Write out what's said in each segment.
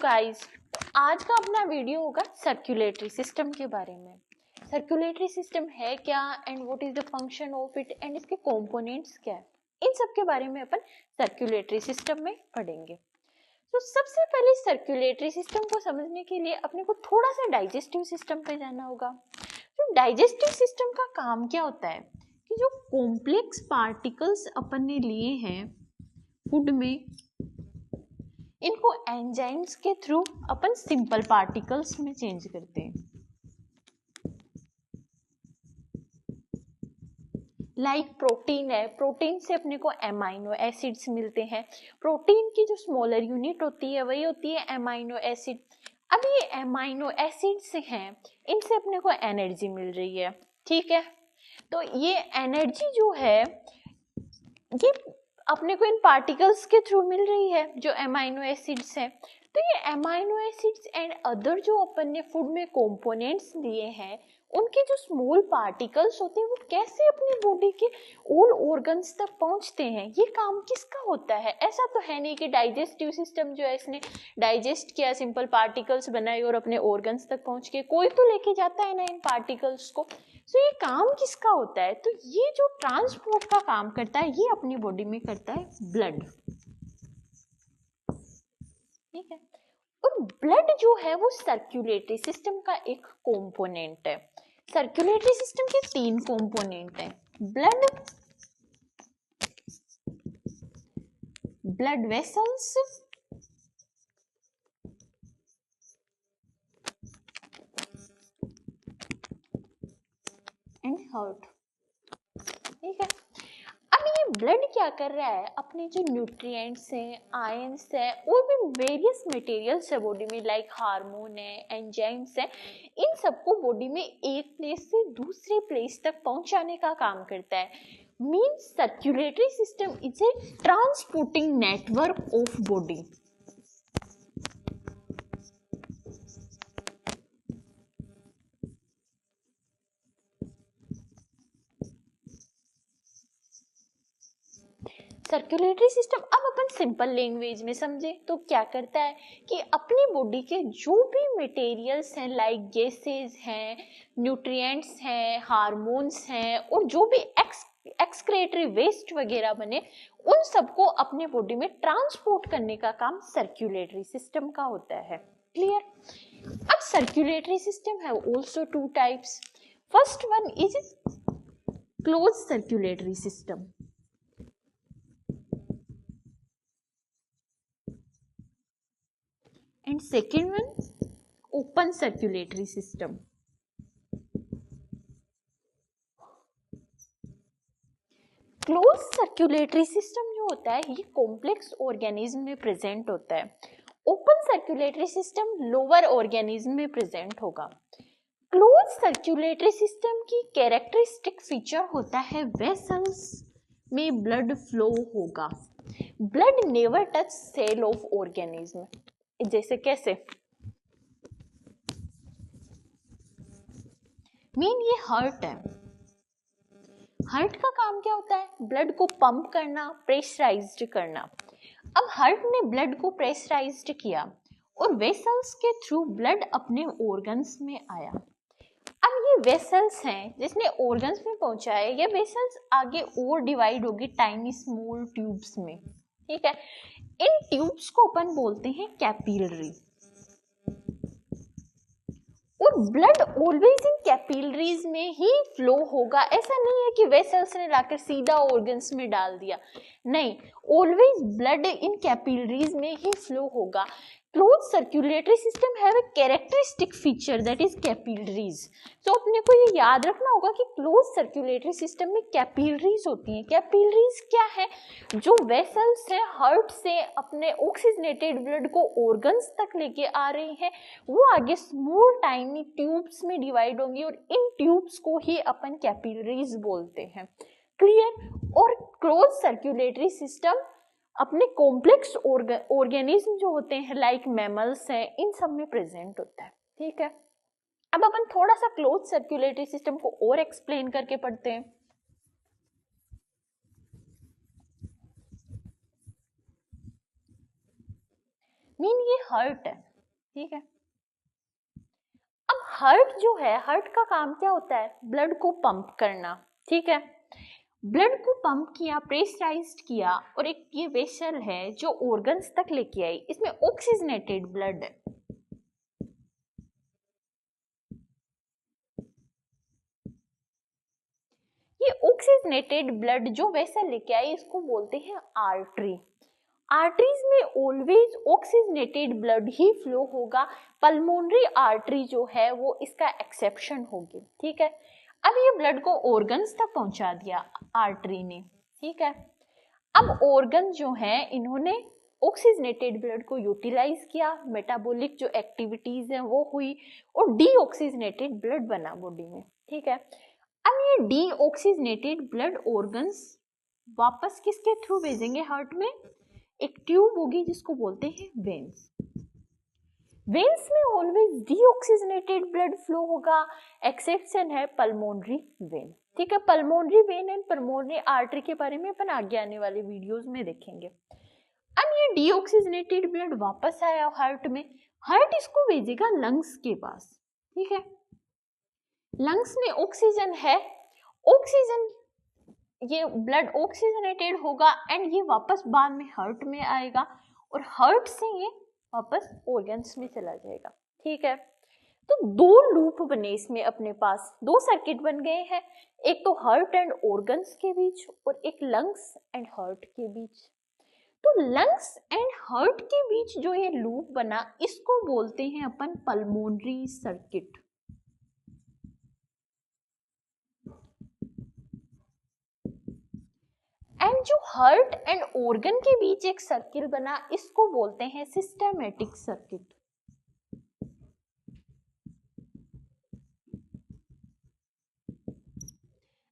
Guys, आज का अपना वीडियो होगा सर्कुलेटरी सिस्टम के बारे में। सर्कुलेटरी सिस्टम है क्या and what is the function of it and इसके कंपोनेंट्स क्या है, इन सब के बारे में अपन सर्कुलेटरी सिस्टम में पढ़ेंगे। तो सबसे पहले सर्कुलेटरी सिस्टम को समझने के लिए अपने को थोड़ा सा डाइजेस्टिव सिस्टम पे जाना होगा। तो डाइजेस्टिव सिस्टम का काम क्या होता है कि जो कॉम्प्लेक्स पार्टिकल्स अपन ने लिए हैं फूड में, इनको एंजाइम्स के थ्रू अपन सिंपल पार्टिकल्स में चेंज करते हैं। लाइक प्रोटीन है, प्रोटीन से अपने को एमाइनो एसिड्स मिलते हैं। प्रोटीन की जो स्मॉलर यूनिट होती है वही होती है एमाइनो एसिड। अब ये एमाइनो एसिड्स हैं, इनसे अपने को एनर्जी मिल रही है, ठीक है। तो ये एनर्जी जो है ये अपने को इन पार्टिकल्स के थ्रू मिल रही है जो एमाइनो एसिड्स हैं। तो ये एमाइनो एसिड्स एंड अदर जो अपन ने फूड में कंपोनेंट्स लिए हैं, उनके जो स्मॉल पार्टिकल्स होते हैं वो कैसे अपनी बॉडी के ऑल ऑर्गन्स तक पहुंचते हैं, ये काम किसका होता है। ऐसा तो है नहीं कि डाइजेस्टिव सिस्टम जो है इसने डाइजेस्ट किया, सिंपल पार्टिकल्स बनाए और अपने ऑर्गन्स तक पहुंच के, कोई तो लेके जाता है ना इन पार्टिकल्स को। तो ये काम किसका होता है, तो ये जो ट्रांसपोर्ट का काम करता है ये अपनी बॉडी में करता है ब्लड, ठीक है। और ब्लड जो है वो सर्कुलेटरी सिस्टम का एक कंपोनेंट है। सर्कुलेटरी सिस्टम के 3 कंपोनेंट हैं, blood, blood vessels and heart, ठीक है। अब ये ब्लड क्या कर रहा है, अपने जो न्यूट्रिएंट्स हैं, आयंस हैं और भी वेरियस मटेरियल्स है बॉडी में, लाइक हार्मोन है, एंजाइम्स है, इन सबको बॉडी में एक प्लेस से दूसरे प्लेस तक पहुंचाने का काम करता है। Means circulatory system is a transporting network of body. Circulatory system अब अपन सिंपल लैंग्वेज में समझे तो क्या करता है कि अपनी बॉडी के जो भी मटेरियल्स हैं, लाइक गैसेस हैं, न्यूट्रिएंट्स हैं, हार्मोन्स हैं और जो भी एक्सक्रेटरी वेस्ट वगैरह बने, उन सबको अपने बॉडी में ट्रांसपोर्ट करने का काम सर्कुलेटरी सिस्टम का होता है। क्लियर। अब सर्कुलेटरी सिस्टम है also 2 types. First one is close circulatory system and second one open circulatory system. Close circulatory system जो होता है ये कॉम्प्लेक्स ऑर्गेनिज्म में प्रेजेंट होता है। Open circulatory system lower organism में प्रेजेंट होगा। क्लोज सर्कुलेटरी सिस्टम की कैरेक्टरिस्टिक फीचर होता है वेसल्स में ब्लड फ्लो होगा। Blood never touch cell of organism. जैसे कैसे, ये हार्ट है, हार्ट का काम क्या होता है, ब्लड को पंप करना, प्रेशराइज्ड करना। अब हार्ट ने ब्लड को प्रेशराइज्ड किया और वेसल्स के थ्रू ब्लड अपने ऑर्गन्स में आया। अब ये वेसल्स हैं जिसने ऑर्गन्स में पहुंचाया, ये वेसल्स आगे और डिवाइड होगी टाइनी स्मॉल ट्यूब्स में, ठीक है। इन ट्यूब्स को अपन बोलते हैं कैपिलरी। और ब्लड ऑलवेज इन कैपिलरीज में ही फ्लो होगा। ऐसा नहीं है कि वेसल्स ने लाकर सीधा ऑर्गन्स में डाल दिया, नहीं, ऑलवेज ब्लड इन कैपिलरीज में ही फ्लो होगा। Close circulatory system have a characteristic feature that is capillaries. तो अपने को ये याद रखना होगा कि क्लोज सर्कुलेटरी सिस्टम में कैपिलरीज होती हैं। कैपिलरीज क्या है, जो वेसल्स हैं हार्ट से अपने ऑक्सीजनेटेड ब्लड को ऑर्गन्स तक लेके आ रही हैं, वो आगे स्मॉल टाइनी ट्यूब्स में डिवाइड होंगी और इन ट्यूब्स को ही अपन कैपिलरीज बोलते हैं। क्लियर। और क्लोज सर्कुलेटरी सिस्टम अपने कॉम्प्लेक्स ऑर्गेनिज्म जो होते हैं, लाइक मैमल्स हैं, इन सब में प्रेजेंट होता है, ठीक है। अब अपन थोड़ा सा क्लोज सर्कुलेटरी सिस्टम को और एक्सप्लेन करके पढ़ते हैं। ये हार्ट है, ठीक है। अब हार्ट जो है, हार्ट का काम क्या होता है? ब्लड को पंप करना, ठीक है। ब्लड को पंप किया, प्रेशराइज्ड किया, और एक ये वेसल है जो ऑर्गन्स तक लेके आई, इसमें ऑक्सीजनेटेड ब्लड है। ये ऑक्सीजनेटेड ब्लड जो वेसल लेके आई इसको बोलते हैं आर्टरी। आर्टरीज में ऑलवेज ऑक्सीजनेटेड ब्लड ही फ्लो होगा, पल्मोनरी आर्टरी जो है वो इसका एक्सेप्शन होगी, ठीक है। अब ये ब्लड को ऑर्गन्स तक पहुंचा दिया आर्टरी ने, ठीक है। अब ऑर्गन जो है इन्होंने ऑक्सीजनेटेड ब्लड को यूटिलाइज किया, मेटाबॉलिक जो एक्टिविटीज है वो हुई, और डीऑक्सीजनेटेड ब्लड बना बॉडी में, ठीक है। अब ये डीऑक्सीजनेटेड ब्लड ऑर्गन्स वापस किसके थ्रू भेजेंगे हार्ट में? एक ट्यूब होगी जिसको बोलते हैं वेन्स। वेन्स में ऑलवेज डीऑक्सीजनेटेड ब्लड फ्लो होगा, एक्सेप्शन है पल्मोनरी वेन, ठीक है। Pulmonary vein and pulmonary artery के बारे में अपन आगे आने वाले वीडियोस में देखेंगे। अब ये डीऑक्सीजनेटेड ब्लड वापस आया हार्ट में, हार्ट इसको भेजेगा लंग्स के पास, ठीक है। लंग्स में ऑक्सीजन है, ऑक्सीजन, ये ब्लड ऑक्सीजनेटेड होगा एंड ये वापस बाद में हार्ट में आएगा, और हार्ट से ये वापस ऑर्गन्स में चला जाएगा, ठीक है। तो दो लूप बने इसमें, अपने पास दो सर्किट बन गए हैं, एक तो हार्ट एंड ऑर्गन्स के बीच और एक लंग्स एंड हार्ट के बीच। तो लंग्स एंड हार्ट के बीच जो ये लूप बना इसको बोलते हैं अपन पल्मोनरी सर्किट। एंड जो हार्ट एंड ऑर्गन के बीच एक सर्किल बना इसको बोलते हैं सिस्टेमेटिक सर्किट।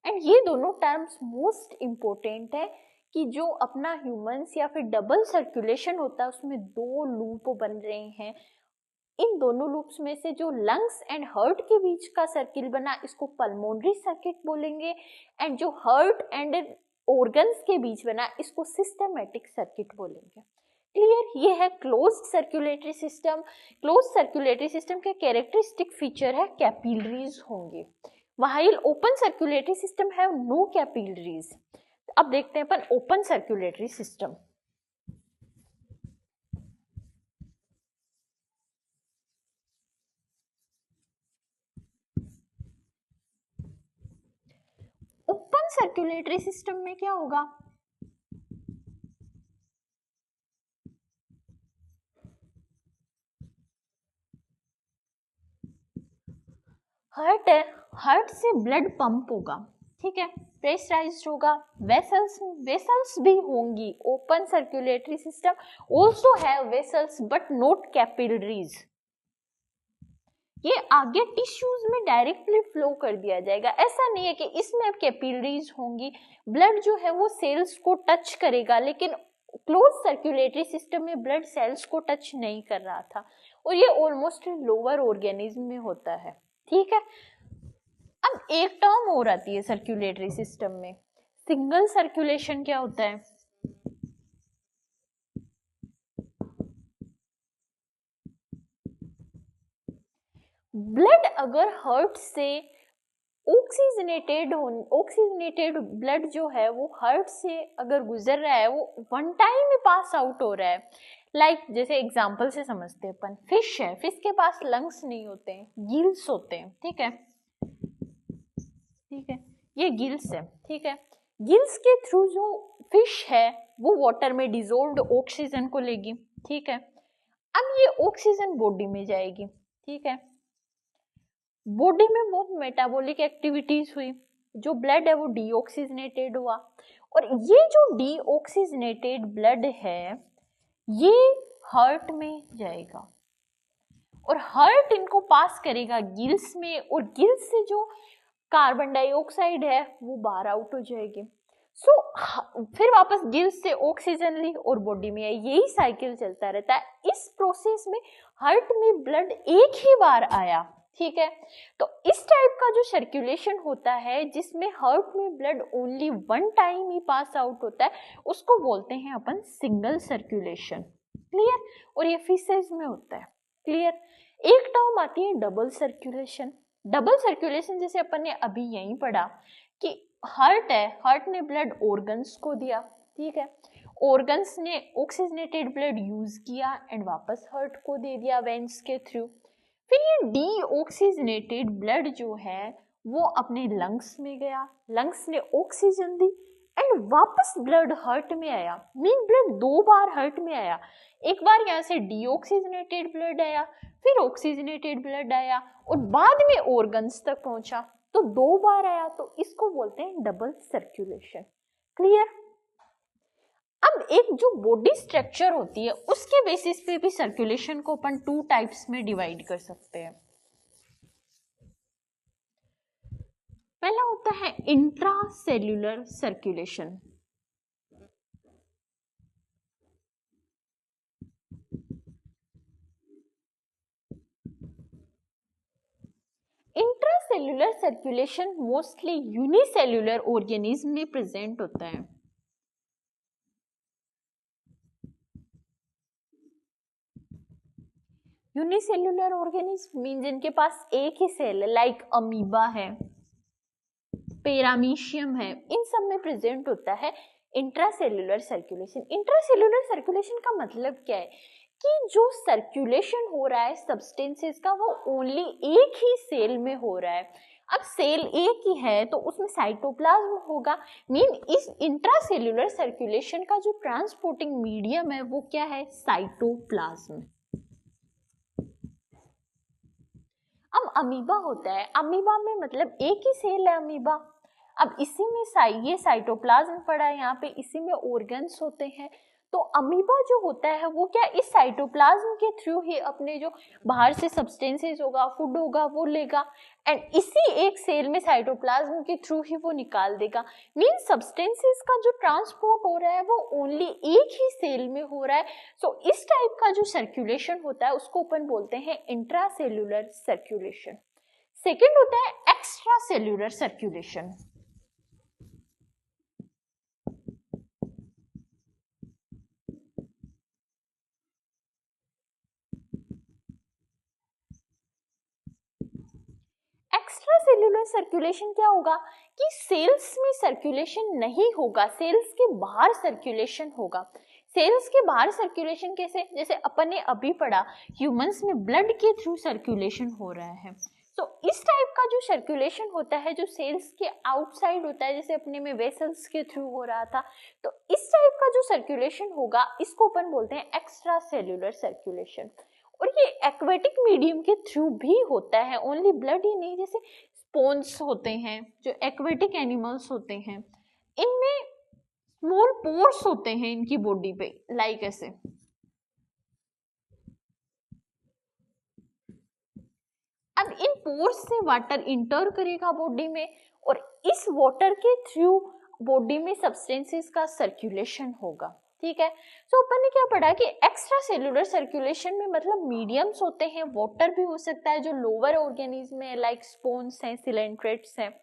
एंड ये दोनों टर्म्स मोस्ट इंपॉर्टेंट है कि जो अपना ह्यूमंस या फिर डबल सर्कुलेशन होता है उसमें दो लूप बन रहे हैं, इन दोनों लूप्स में से जो लंग्स एंड हार्ट के बीच का सर्किल बना इसको पल्मोनरी सर्किट बोलेंगे, एंड जो हार्ट एंड ऑर्गन्स के बीच बना इसको सिस्टेमेटिक सर्किट बोलेंगे। क्लियर? ये है closed circulatory system. Closed circulatory system के कैरेक्टरिस्टिक फीचर है कैपिलरीज होंगे, व्हाइल ओपन सर्कुलेटरी सिस्टम है नो कैपिलरीज। अब देखते हैं अपन open circulatory system. Open circulatory system में क्या होगा? हार्ट है, हार्ट से ब्लड पंप होगा, ठीक है, प्रेशराइज्ड होगा, वेसल्स भी होंगी। Open circulatory system also have vessels but not capillaries. ये आगे टिश्यूज में डायरेक्टली फ्लो कर दिया जाएगा, ऐसा नहीं है कि इसमें अब कैपिलरीज होंगी। ब्लड जो है वो सेल्स को टच करेगा, लेकिन क्लोज सर्कुलेटरी सिस्टम में ब्लड सेल्स को टच नहीं कर रहा था, और ये ऑलमोस्ट लोअर ऑर्गेनिज्म में होता है, ठीक है। अब एक टर्म और आती है सर्कुलेटरी सिस्टम में, सिंगल सर्कुलेशन। क्या होता है? ब्लड अगर हार्ट से ऑक्सीजनेटेड ब्लड जो है वो हार्ट से अगर गुजर रहा है, वो वन टाइम में पास आउट हो रहा है। लाइक जैसे एग्जांपल से समझते हैं अपन, फिश है, फिश के पास लंग्स नहीं होते हैं, गिल्स होते हैं, ठीक है, ठीक है, ये गिल्स है, ठीक है। गिल्स के थ्रू जो फिश है वो वाटर में डिजोल्व्ड ऑक्सीजन को लेगी, ठीक है। अब ये ऑक्सीजन बॉडी में जाएगी, ठीक है। बॉडी में बहुत मेटाबॉलिक एक्टिविटीज हुई, जो ब्लड है वो डीऑक्सीजनेटेड हुआ, और ये जो डीऑक्सीजनेटेड ब्लड है ये हार्ट में जाएगा, और हार्ट इनको पास करेगा गिल्स में, और गिल्स से जो कार्बन डाइऑक्साइड है वो बाहर आउट हो जाएगी। फिर वापस गिल्स से ऑक्सीजन ली और बॉडी में आई, यही साइकिल चलता रहता है। इस प्रोसेस में हार्ट में ब्लड एक ही बार आया, ठीक है। तो इस टाइप का जो सर्कुलेशन होता है जिसमें हार्ट में ब्लड ओनली वन टाइम ही पास आउट होता है, उसको बोलते हैं अपन सिंगल सर्कुलेशन। क्लियर? और ये फिशेज में होता है, क्लियर। एक टर्म आती है डबल सर्कुलेशन। डबल सर्कुलेशन जैसे अपन ने अभी यहीं पढ़ा कि हार्ट है, हार्ट ने ब्लड ऑर्गन्स को दिया, ठीक है, ऑर्गन्स ने ऑक्सीजनेटेड ब्लड यूज किया एंड वापस हार्ट को दे दिया वेन्स के थ्रू। फिर ये डीऑक्सीजनेटेड ब्लड जो है वो अपने लंग्स में गया, लंग्स ने ऑक्सीजन दी एंड वापस ब्लड हार्ट में आया। मीन ब्लड 2 बार हार्ट में आया, एक बार यहाँ से डीऑक्सीजनेटेड ब्लड आया, फिर ऑक्सीजनेटेड ब्लड आया और बाद में ऑर्गन्स तक पहुंचा, तो 2 बार आया, तो इसको बोलते हैं डबल सर्कुलेशन। क्लियर। अब एक जो बॉडी स्ट्रक्चर होती है उसके बेसिस पे भी सर्कुलेशन को अपन 2 टाइप्स में डिवाइड कर सकते हैं। पहला होता है intracellular circulation. Intracellular circulation mostly unicellular organism में प्रेजेंट होता है। यूनिसेल्यूलर ऑर्गेनिज्म मीन जिनके पास एक ही सेल है, लाइक अमीबा है, पैरामीशियम है, इन सब में प्रेजेंट होता है इंट्रासेल्यूलर सर्कुलेशन। इंट्रासेल्यूलर सर्कुलेशन का मतलब क्या है कि जो सर्कुलेशन हो रहा है सब्सटेंसेस का वो ओनली एक ही सेल में हो रहा है। अब सेल एक ही है तो उसमें साइटोप्लाज्म होगा, मीन इस इंट्रासेल्यूलर सर्कुलेशन का जो ट्रांसपोर्टिंग मीडियम है वो क्या है, साइटोप्लाज्म। अब अमीबा होता है, अमीबा में मतलब एक ही सेल है अमीबा। अब इसी में ये साइटोप्लाज्म पड़ा है यहाँ पे, इसी में ऑर्गन्स होते हैं। तो अमीबा जो होता है वो क्या इस साइटोप्लाज्म के थ्रू ही अपने जो बाहर से सब्सटेंसेस होगा, फूड होगा, वो लेगा एंड इसी एक सेल में साइटोप्लाज्म के थ्रू ही वो निकाल देगा। मीन सब्सटेंसेस का जो ट्रांसपोर्ट हो रहा है वो ओनली एक ही सेल में हो रहा है। सो इस टाइप का जो सर्कुलेशन होता है उसको अपन बोलते हैं इंट्रासेल्यूलर सर्कुलेशन। सेकेंड होता है extra cellular circulation. Extra cellular circulation क्या होगा कि सेल्स में सर्कुलेशन नहीं होगा, सेल्स के बाहर सर्कुलेशन होगा। सेल्स के बाहर सर्कुलेशन कैसे, जैसे अपन ने अभी पढ़ा ह्यूमंस में ब्लड के थ्रू सर्कुलेशन हो रहा है, तो इस टाइप का जो सर्कुलेशन होता है जो सेल्स के आउटसाइड होता है, जैसे अपने में वेसल्स के थ्रू हो रहा था, तो इस टाइप का जो सर्कुलेशन होगा इसको अपन बोलते हैं एक्स्ट्रा सेल्यूलर सर्कुलेशन। और ये एक्वेटिक मीडियम के थ्रू भी होता है, ओनली ब्लड ही नहीं, जैसे स्पोन्स होते हैं जो एक्वेटिक एनिमल्स होते हैं, इनमें स्मॉल पोर्स होते हैं इनकी बॉडी पे, लाइक ऐसे। अब इन पोर्स से वाटर इंटर करेगा बॉडी में और इस वाटर के थ्रू बॉडी में सब्सटेंसेस का सर्कुलेशन होगा, ठीक है। सो अपन ने क्या पढ़ा कि एक्स्ट्रा सेल्यूलर सर्कुलेशन में मतलब मीडियम्स होते हैं, वाटर भी हो सकता है जो लोअर ऑर्गेनिज्म है लाइक स्पोन्स हैं, सिलेंट्रेट्स हैं,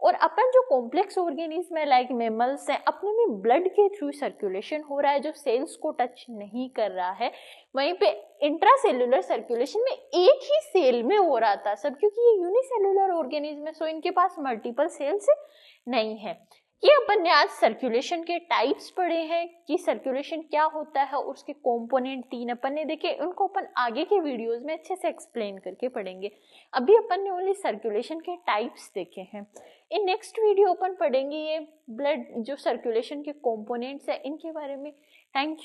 और अपन जो कॉम्प्लेक्स ऑर्गेनिज्म है लाइक मैमल्स हैं, अपने में ब्लड के थ्रू सर्कुलेशन हो रहा है जो सेल्स को टच नहीं कर रहा है। वहीं पे इंट्रासेल्यूलर सर्कुलेशन में एक ही सेल में हो रहा था सब, क्योंकि ये यूनिसेल्यूलर ऑर्गेनिज्म है, सो इनके पास मल्टीपल सेल्स नहीं है। ये अपन ने आज सर्कुलेशन के टाइप्स पढ़े हैं कि सर्कुलेशन क्या होता है, उसके कंपोनेंट 3 अपन ने देखे, उनको अपन आगे के वीडियोस में अच्छे से एक्सप्लेन करके पढ़ेंगे। अभी अपन ने ओनली सर्कुलेशन के टाइप्स देखे हैं। इन नेक्स्ट वीडियो अपन पढ़ेंगे ये ब्लड जो सर्कुलेशन के कंपोनेंट्स है इनके बारे में। Thank you.